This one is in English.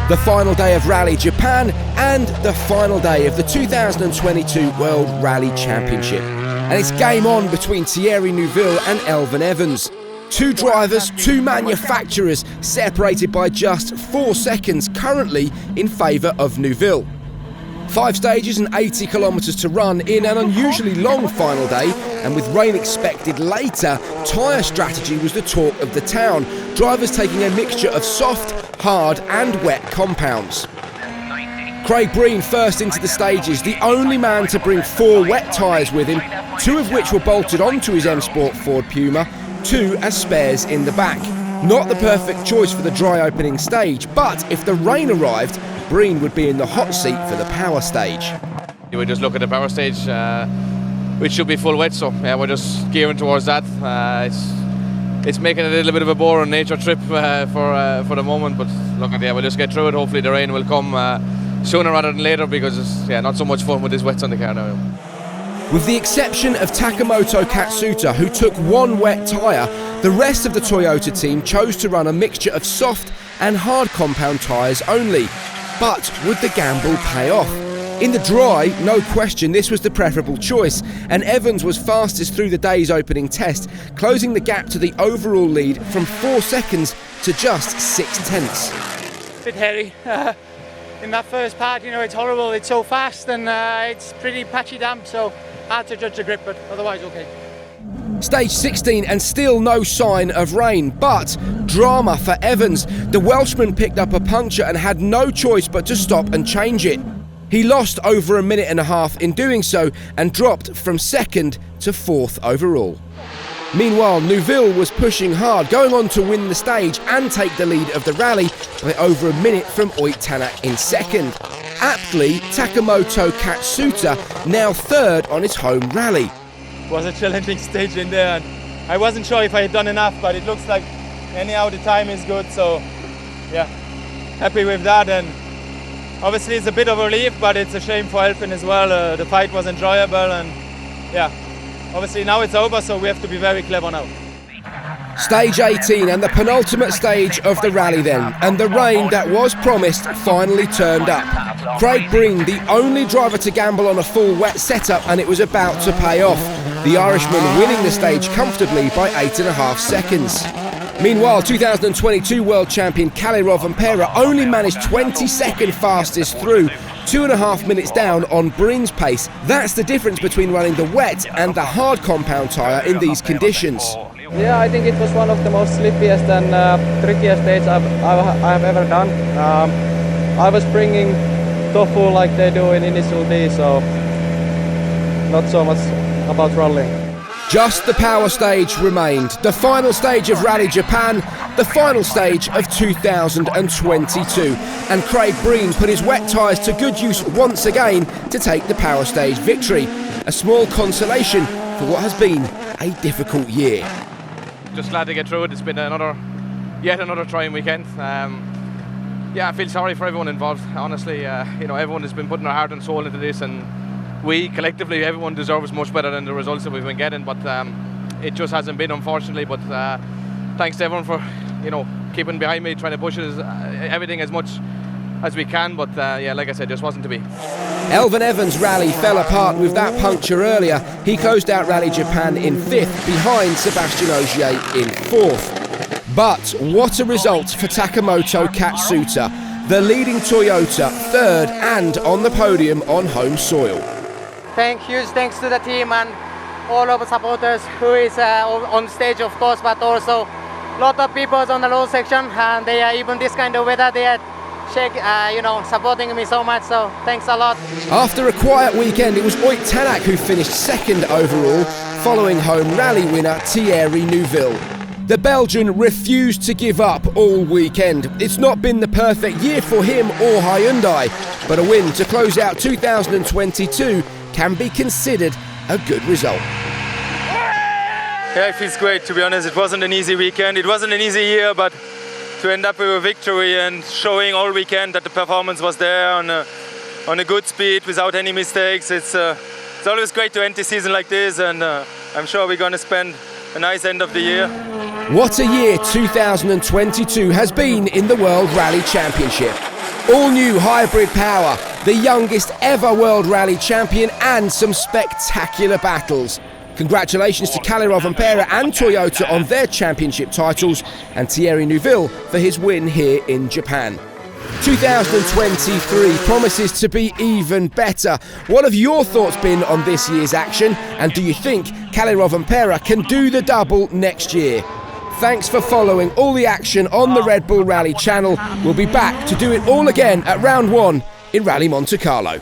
the final day of Rally Japan and the final day of the 2022 World Rally Championship. And it's game on between Thierry Neuville and Elfyn Evans. Two drivers, two manufacturers, separated by just 4 seconds currently in favour of Neuville. 5 stages and 80 kilometres to run in an unusually long final day, and with rain expected later, tyre strategy was the talk of the town, drivers taking a mixture of soft, hard and wet compounds. Craig Breen first into the stages, the only man to bring 4 wet tyres with him, 2 of which were bolted onto his M Sport Ford Puma, 2 as spares in the back. Not the perfect choice for the dry opening stage, but if the rain arrived, Breen would be in the hot seat for the power stage. We just look at the power stage, which should be full wet, so yeah, we're just gearing towards that. It's making it a little bit of a boring nature trip for the moment, but look at we'll just get through it. Hopefully the rain will come sooner rather than later, because it's not so much fun with this wets on the car now. With the exception of Takamoto Katsuta, who took 1 wet tyre, the rest of the Toyota team chose to run a mixture of soft and hard compound tyres only. But would the gamble pay off? In the dry, no question, this was the preferable choice, and Evans was fastest through the day's opening test, closing the gap to the overall lead from 4 seconds to just 6/10. Bit hairy. In that first part, it's horrible, it's so fast and it's pretty patchy damp, so hard to judge the grip, but otherwise okay. Stage 16 and still no sign of rain, but drama for Evans. The Welshman picked up a puncture and had no choice but to stop and change it. He lost over 1.5 minutes in doing so and dropped from 2nd to 4th overall. Meanwhile, Neuville was pushing hard, going on to win the stage and take the lead of the rally by over 1 minute from Tänak in 2nd. Aptly, Takamoto Katsuta now 3rd on his home rally. It was a challenging stage in there, and I wasn't sure if I had done enough, but it looks like anyhow the time is good, so yeah, happy with that. And obviously it's a bit of a relief, but it's a shame for Elfyn as well. The fight was enjoyable, and yeah, obviously now it's over, so we have to be very clever now. Stage 18 and the penultimate stage of the rally then, and the rain that was promised finally turned up. Craig Breen, the only driver to gamble on a full wet setup, and it was about to pay off. The Irishman winning the stage comfortably by 8.5 seconds. Meanwhile, 2022 World Champion Rovanperä only managed 22nd fastest through, 2.5 minutes down on Breen's pace. That's the difference between running the wet and the hard compound tyre in these conditions. Yeah, I think it was one of the most slippiest and trickiest stages I've ever done. I was bringing tofu like they do in initial D, so not so much about rolling. Just the power stage remained, the final stage of Rally Japan, the final stage of 2022. And Craig Breen put his wet tyres to good use once again to take the power stage victory. A small consolation for what has been a difficult year. Just glad to get through it. It's been yet another trying weekend. I feel sorry for everyone involved. Honestly, everyone has been putting their heart and soul into this, and we collectively, everyone deserves much better than the results that we've been getting. But it just hasn't been, unfortunately. But thanks to everyone for keeping behind me, trying to push everything as much as we can. But like I said, just wasn't to be. Elfyn Evans' rally fell apart with that puncture earlier. He closed out Rally Japan in 5th, behind Sebastian Ogier in 4th. But what a result for Takamoto Katsuta, the leading Toyota, 3rd and on the podium on home soil. Huge thanks to the team and all of the supporters who is on stage, of course, but also a lot of people on the road section, and they are even this kind of weather, they are supporting me so much, so thanks a lot. After a quiet weekend, it was Tänak who finished 2nd overall, following home rally winner Thierry Neuville. The Belgian refused to give up all weekend. It's not been the perfect year for him or Hyundai, but a win to close out 2022 can be considered a good result. Yeah, it feels great, to be honest. It wasn't an easy weekend, it wasn't an easy year, but to end up with a victory and showing all weekend that the performance was there on a good speed without any mistakes. It's always great to end the season like this, and I'm sure we're going to spend a nice end of the year. What a year 2022 has been in the World Rally Championship. All new hybrid power, the youngest ever World Rally champion, and some spectacular battles. Congratulations to Kalle Rovanperä and Toyota on their championship titles, and Thierry Neuville for his win here in Japan. 2023 promises to be even better. What have your thoughts been on this year's action, and do you think Kalle Rovanperä can do the double next year? Thanks for following all the action on the Red Bull Rally channel. We'll be back to do it all again at round 1 in Rally Monte Carlo.